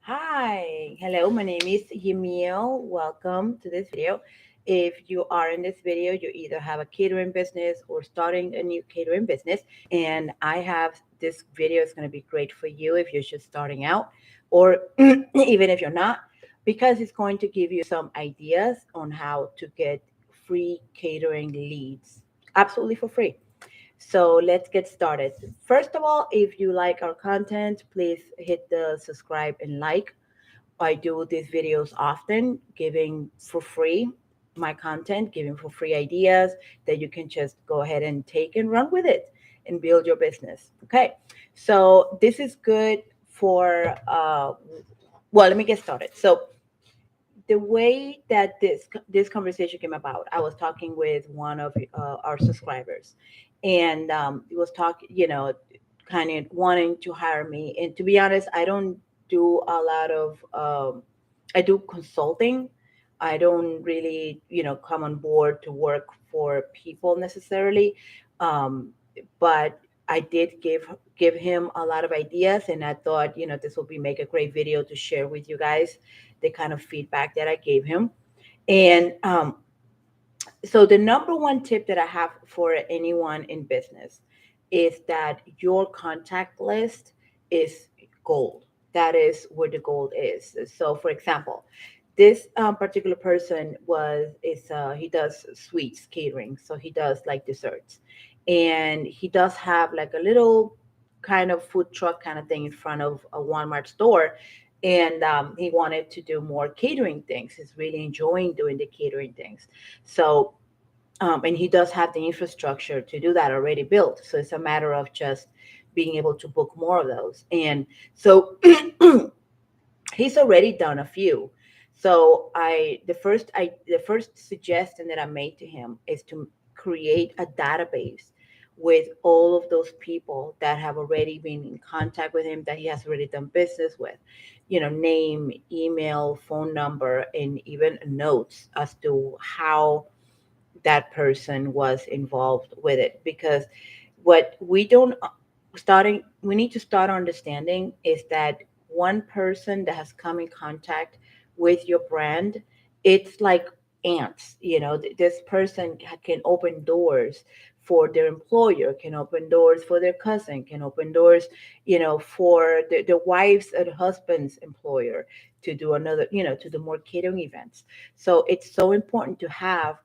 Hi, hello, my name is Yamiel. Welcome to this video. If you are in this video, you either have a catering business or starting a new catering business. And I have this video is going to be great for you if you're just starting out or even if you're not, because it's going to give you some ideas on how to get free catering leads absolutely for free. So let's get started. First of all, if you like our content, please hit the subscribe and like. I do these videos often, giving for free my content, giving for free ideas that you can just go ahead and take and run with it and build your business. Okay, so this is good for, well, let me get started. So the way that this conversation came about, I was talking with one of our subscribers, and he was talking, kind of wanting to hire me. And to be honest, I don't do a lot of. I do consulting. I don't really, come on board to work for people necessarily, um, but I did give him a lot of ideas, and I thought, this will be make a great video to share with you guys the kind of feedback that I gave him. And so the number one tip that I have for anyone in business is that your contact list is gold. That is where the gold is. So, for example, this particular person he does sweets catering, so he does like desserts, and he does have like a little kind of food truck kind of thing in front of a Walmart store, and he wanted to do more catering things. He's really enjoying doing the catering things. So and he does have the infrastructure to do that already built. So it's a matter of just being able to book more of those. And so he's already done a few. So the first suggestion that I made to him is to create a database with all of those people that have already been in contact with him, that he has already done business with, name, email, phone number, and even notes as to how that person was involved with it. Because what we don't starting we need to start understanding is that one person that has come in contact with your brand, it's like ants. This person can open doors for their employer, can open doors for their cousin, can open doors, for the wife's and husband's employer, to do another, to do more catering events. So it's so important to have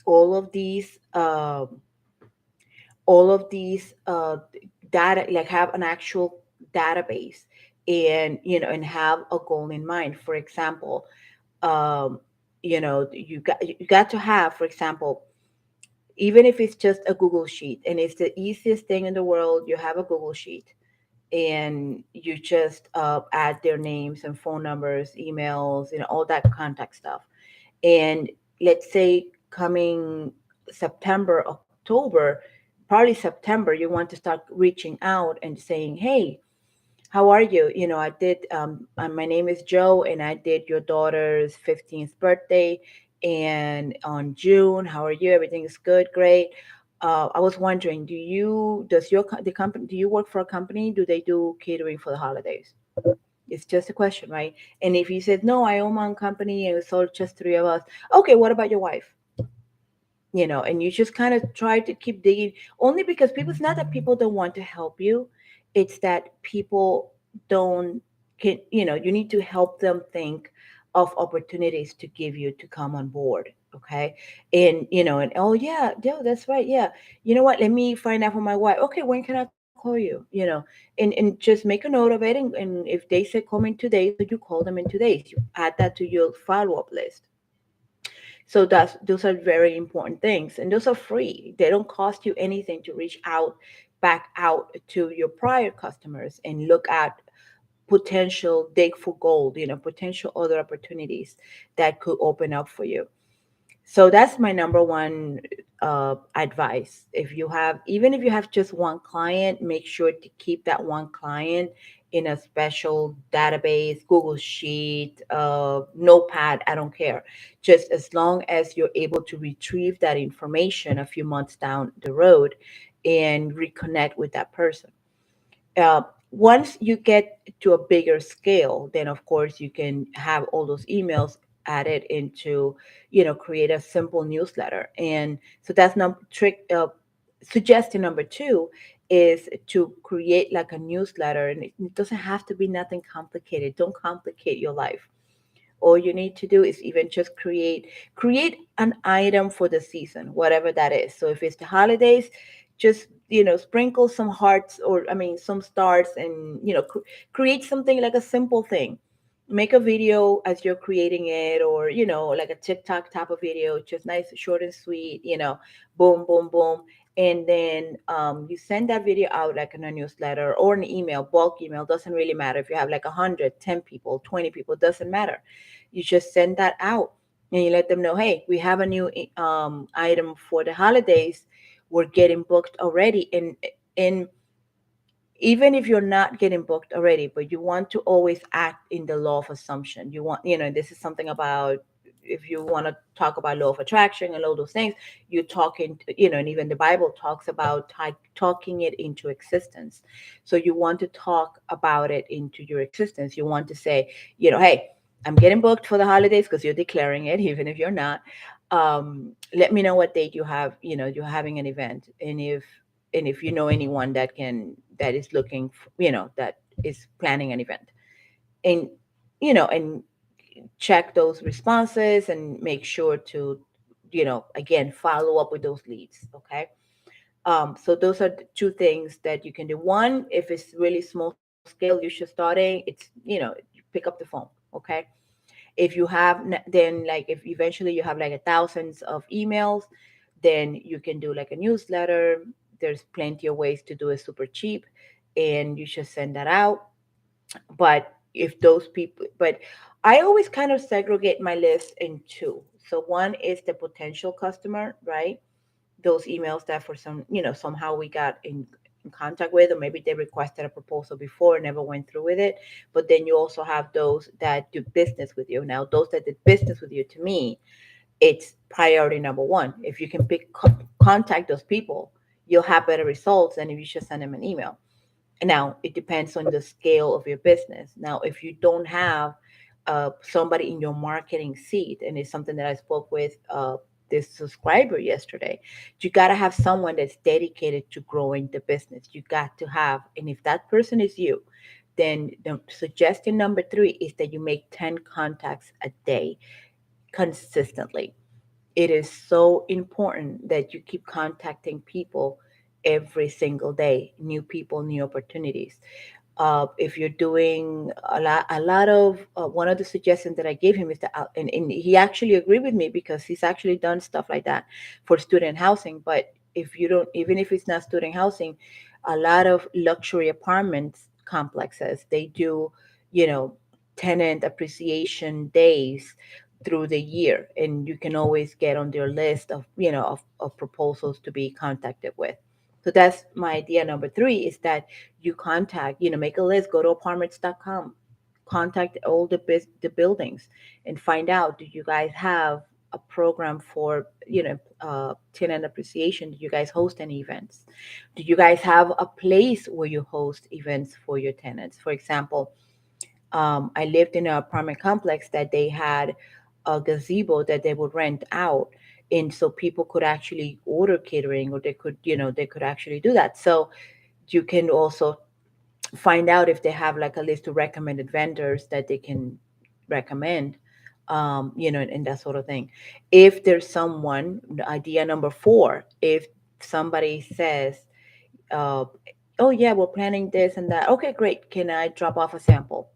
all of these data, like have an actual database, and have a goal in mind. For example, um, you got to have, for example, even if it's just a Google sheet, and it's the easiest thing in the world. You have a Google sheet, and you just add their names and phone numbers, emails, all that contact stuff. And let's say coming September, October, probably September, you want to start reaching out and saying, "Hey, how are you? I did. My name is Joe, and I did your daughter's 15th birthday, and on June. How are you? Everything is good, great. I was wondering, the company, do you work for a company? Do they do catering for the holidays?" It's just a question, right? And if you said, "No, I own my own company and it's all just three of us." Okay, what about your wife? And you just kind of try to keep digging, only because people, it's not that people don't want to help you, it's that people don't, you need to help them think of opportunities to give you to come on board. Okay. And oh yeah, yeah, that's right, yeah, you know what, let me find out from my wife. Okay, when can I call you? And just make a note of it, and if they say call me in 2 days, so you call them in 2 days, you add that to your follow-up list. So those are very important things, and those are free. They don't cost you anything to reach out, back out to your prior customers and look at potential dig for gold, potential other opportunities that could open up for you. So that's my number one advice. Even if you have just one client, make sure to keep that one client in a special database, Google Sheet, Notepad. I don't care. Just as long as you're able to retrieve that information a few months down the road and reconnect with that person. Uh, Once you get to a bigger scale, then of course you can have all those emails added into, create a simple newsletter. And so that's suggestion number two is to create like a newsletter, and it doesn't have to be nothing complicated. Don't complicate your life. All you need to do is even just create an item for the season, whatever that is. So if it's the holidays, just sprinkle some hearts, or I mean some stars, and create something like a simple thing. Make a video as you're creating it, or like a TikTok type of video, just nice, short and sweet. Boom, boom, boom. And then you send that video out like in a newsletter or an email, bulk email. Doesn't really matter if you have like 110 people, 20 people, doesn't matter. You just send that out, and you let them know, hey, we have a new item for the holidays. We're getting booked already. And even if you're not getting booked already, but you want to always act in the law of assumption. You want, this is something about, if you want to talk about law of attraction and all those things, you're talking, and even the Bible talks about talking it into existence. So you want to talk about it into your existence. You want to say, hey, I'm getting booked for the holidays, because you're declaring it, even if you're not. Let me know what date you have, you're having an event. And if you know anyone that is looking for, that is planning an event. And check those responses and make sure to again follow up with those leads. Okay. So those are the two things that you can do. One, if it's really small scale, you're just starting, you pick up the phone. Okay. If you have, then like if eventually you have like thousands of emails, then you can do like a newsletter. There's plenty of ways to do it super cheap, and you should send that out. But if those people, but I always kind of segregate my list in two. So one is the potential customer, right? Those emails that for somehow we got in contact with, or maybe they requested a proposal before and never went through with it. But then you also have those that do business with you. Now those that did business with you, to me, it's priority number one. If you can contact those people, you'll have better results than if you just send them an email. Now, it depends on the scale of your business. Now, if you don't have somebody in your marketing seat, and it's something that I spoke with this subscriber yesterday, you got to have someone that's dedicated to growing the business. You got to have, and if that person is you, then the suggestion number three is that you make 10 contacts a day consistently. It is so important that you keep contacting people every single day, new people, new opportunities. If you're doing a lot of one of the suggestions that I gave him is that, and he actually agreed with me, because he's actually done stuff like that for student housing. But if you don't, even if it's not student housing, a lot of luxury apartments complexes, they do, you know, tenant appreciation days through the year, and you can always get on their list of, of proposals to be contacted with. So that's my idea number three, is that you contact, make a list, go to apartments.com, contact all the buildings, and find out, do you guys have a program for, tenant appreciation? Do you guys host any events? Do you guys have a place where you host events for your tenants? For example, I lived in an apartment complex that they had a gazebo that they would rent out. And so people could actually order catering, or they could actually do that. So you can also find out if they have like a list of recommended vendors that they can recommend, and that sort of thing. If there's someone, idea number four, if somebody says, uh, oh yeah, we're planning this and that. Okay, great. Can I drop off a sample?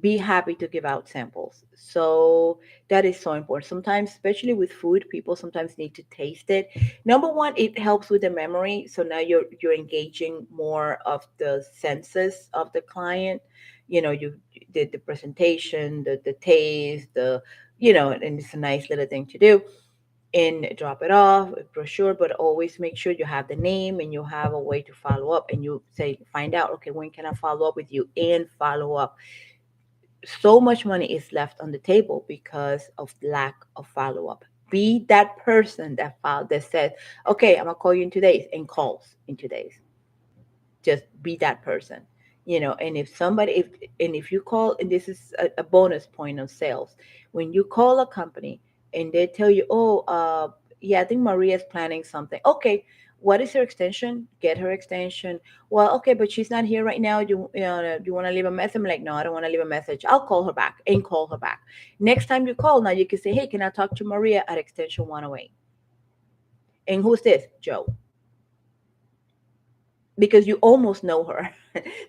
Be happy to give out samples. So that is so important. Sometimes, especially with food, people sometimes need to taste it. Number one, it helps with the memory. So now you're engaging more of the senses of the client. You did the presentation, the taste, and it's a nice little thing to do. And drop it off, a brochure, but always make sure you have the name and you have a way to follow up. And you say, find out, okay, when can I follow up with you, and follow up. So much money is left on the table because of lack of follow up. Be that person that says, okay, I'm gonna call you in 2 days, and calls in 2 days. just be that person. And if you call, and this is a bonus point on sales, when you call a company and they tell you, oh, yeah, I think Maria is planning something. Okay, what is her extension? Get her extension. Well, okay, but she's not here right now. Do you want to leave a message? I'm like, no, I don't want to leave a message. I'll call her back and call her back. Next time you call, now you can say, hey, can I talk to Maria at extension 108? And who's this? Joe. Because you almost know her.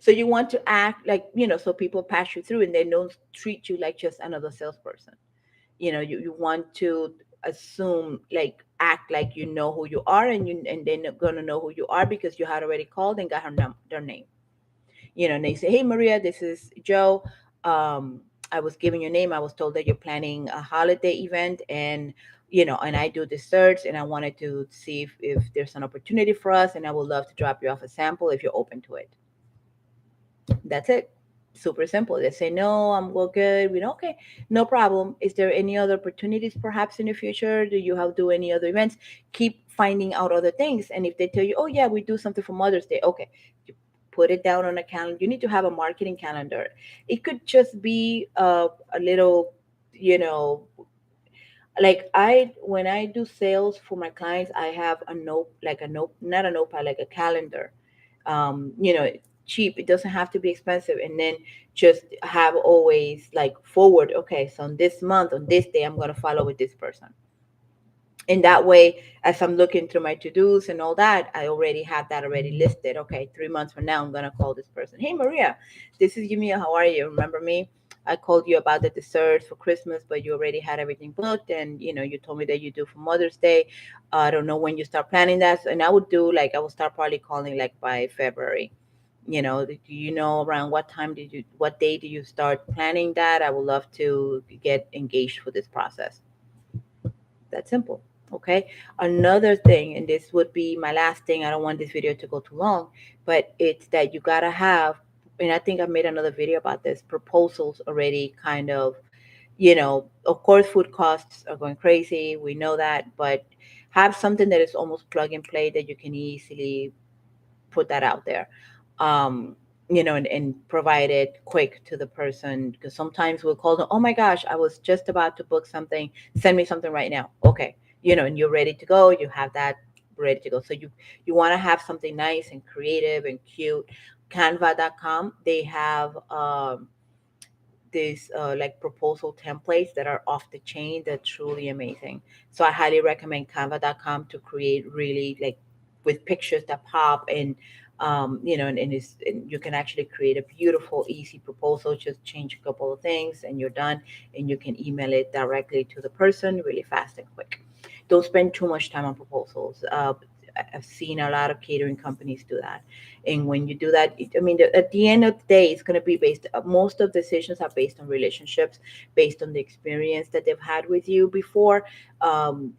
So you want to act like, so people pass you through and they don't treat you like just another salesperson. You want to assume, like, act like you know who you are, and they're going to know who you are because you had already called and got their name. And they say, hey, Maria, this is Joe. I was giving your name. I was told that you're planning a holiday event, and I do the search, and I wanted to see if there's an opportunity for us, and I would love to drop you off a sample if you're open to it. That's it. Super simple. They say, no, I'm well good. Okay, no problem. Is there any other opportunities perhaps in the future? Do you have do any other events? Keep finding out other things. And if they tell you, oh yeah, we do something for Mother's Day, okay, you put it down on a calendar. You need to have a marketing calendar. It could just be a little, you know, like when I do sales for my clients, I have a note, like a note, not a notepad, like a calendar. You know, cheap. It doesn't have to be expensive. And then just have always like forward. Okay, so on this month, on this day, I'm gonna follow with this person. And that way, as I'm looking through my to-dos and all that, I already have that already listed. Okay, 3 months from now, I'm gonna call this person. Hey, Maria, this is Yumia. How are you? Remember me? I called you about the desserts for Christmas, but you already had everything booked, and you told me that you do for Mother's Day. I don't know when you start planning that, and I would do like I will start probably calling like by February. Do you know around what day do you start planning that? I would love to get engaged for this process. That simple. Okay. Another thing, and this would be my last thing, I don't want this video to go too long, but it's that you gotta have, and I think I made another video about this, proposals already kind of, of course food costs are going crazy. We know that, but have something that is almost plug and play that you can easily put that out there. um and provide it quick to the person, because sometimes we'll call them, oh my gosh, I was just about to book something, send me something right now. Okay, and you're ready to go, you have that ready to go. So you want to have something nice and creative and cute. Canva.com, they have these like proposal templates that are off the chain, that truly amazing. So I highly recommend canva.com to create really like with pictures that pop, and you can actually create a beautiful easy proposal. Just change a couple of things and you're done, and you can email it directly to the person really fast and quick. Don't spend too much time on proposals. I've seen a lot of catering companies do that. And when you do that, I mean, at the end of the day, it's going to be based, most of the decisions are based on relationships, based on the experience that they've had with you before,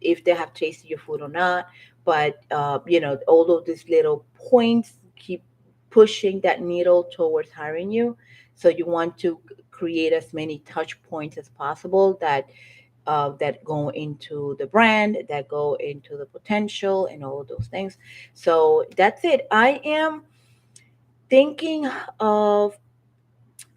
if they have tasted your food or not. But, all of these little points keep pushing that needle towards hiring you. So you want to create as many touch points as possible that go into the brand, that go into the potential, and all of those things. So that's it. I am thinking of,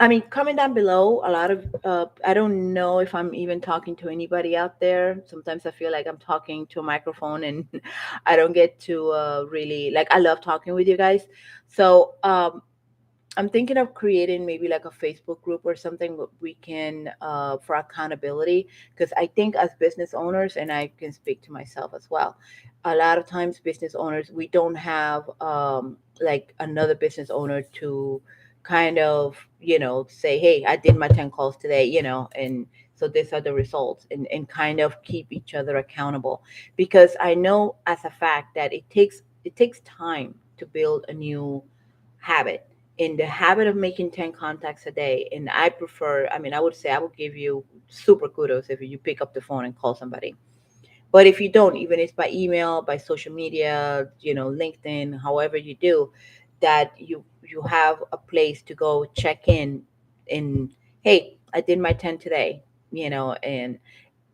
I mean, comment down below. A lot of, I don't know if I'm even talking to anybody out there. Sometimes I feel like I'm talking to a microphone and I don't get to really, like, I love talking with you guys. So, I'm thinking of creating maybe like a Facebook group or something that we can for accountability, because I think as business owners, and I can speak to myself as well, a lot of times business owners, we don't have like another business owner to kind of say, hey, I did my 10 calls today, and so these are the results, and kind of keep each other accountable, because I know as a fact that it takes time to build a new habit, in the habit of making 10 contacts a day. And I prefer, I mean, I would say I would give you super kudos if you pick up the phone and call somebody. But if you don't, even if it's by email, by social media, LinkedIn, however you do, that you have a place to go check in, and hey, I did my 10 today, and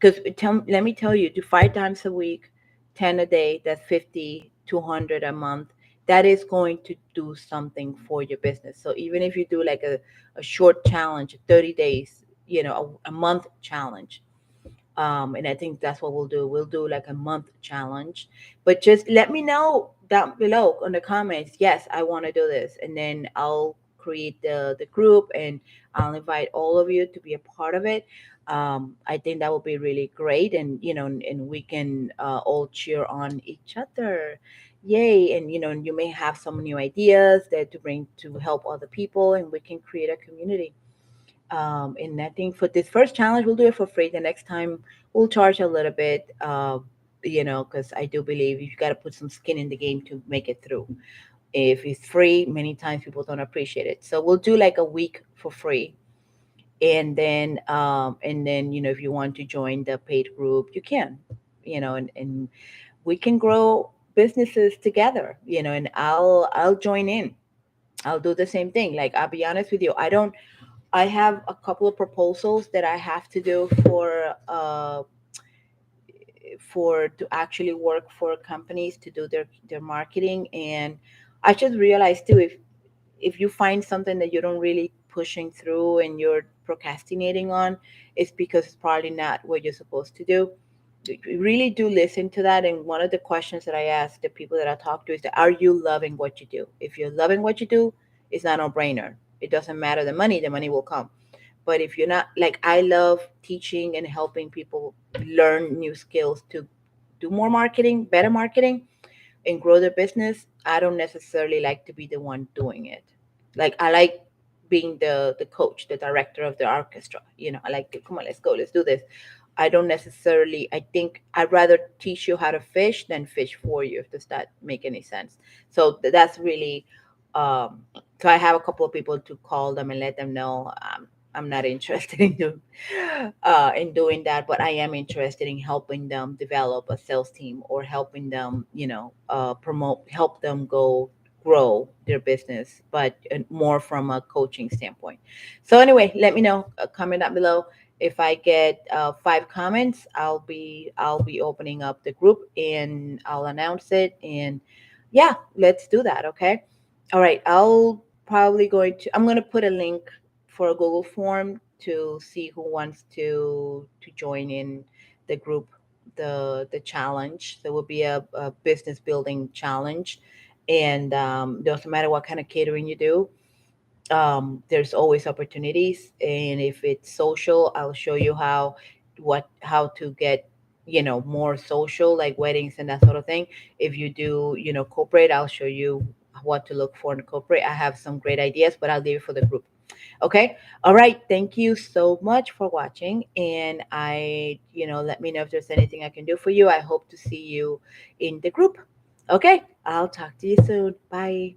because let me tell you, do 5 times a week, 10 a day, that's 50, 200 a month. that is going to do something for your business. So even if you do like a short challenge, 30 days, a month challenge, and I think that's what we'll do. We'll do like a month challenge, but just let me know down below on the comments. Yes, I want to do this, and then I'll create the group, and I'll invite all of you to be a part of it. I think that will be really great, and and we can all cheer on each other. Yay! And you may have some new ideas that to bring to help other people, and we can create a community. And I think for this first challenge, we'll do it for free. The next time, we'll charge a little bit, because I do believe you've got to put some skin in the game to make it through. If it's free, many times people don't appreciate it. So we'll do like a week for free. And then, if you want to join the paid group, you can, and we can grow businesses together, and I'll join in. I'll do the same thing. Like, I'll be honest with you, I have a couple of proposals that I have to do for to actually work for companies to do their marketing. And I just realized too, if you find something that you don't really pushing through and you're procrastinating on, it's because it's probably not what you're supposed to do. You really do listen to that. And one of the questions that I ask the people that I talk to is that, are you loving what you do? If you're loving what you do, it's not a no-brainer. It doesn't matter the money will come. But if you're not, like, I love teaching and helping people learn new skills to do more marketing, better marketing, and grow their business. I don't necessarily like to be the one doing it. Like, I like being the coach, the director of the orchestra. I like to, come on, let's go, let's do this. I don't necessarily, I think I'd rather teach you how to fish than fish for you, if does that make any sense. So that's really, so I have a couple of people to call them and let them know, I'm not interested in doing that, but I am interested in helping them develop a sales team, or helping them, help them grow their business, but more from a coaching standpoint. So anyway, let me know, comment down below. If I get 5 comments, I'll be opening up the group, and I'll announce it. And yeah, let's do that. Okay. All right. I'm going to put a link for a Google form to see who wants to join in the group, the challenge. There will be a business building challenge, and doesn't matter what kind of catering you do. There's always opportunities, and if it's social, I'll show you how to get more social, like weddings and that sort of thing. If you do corporate, I'll show you what to look for in corporate. I have some great ideas, but I'll leave it for the group. Okay. All right. Thank you so much for watching. And let me know if there's anything I can do for you. I hope to see you in the group. Okay. I'll talk to you soon. Bye.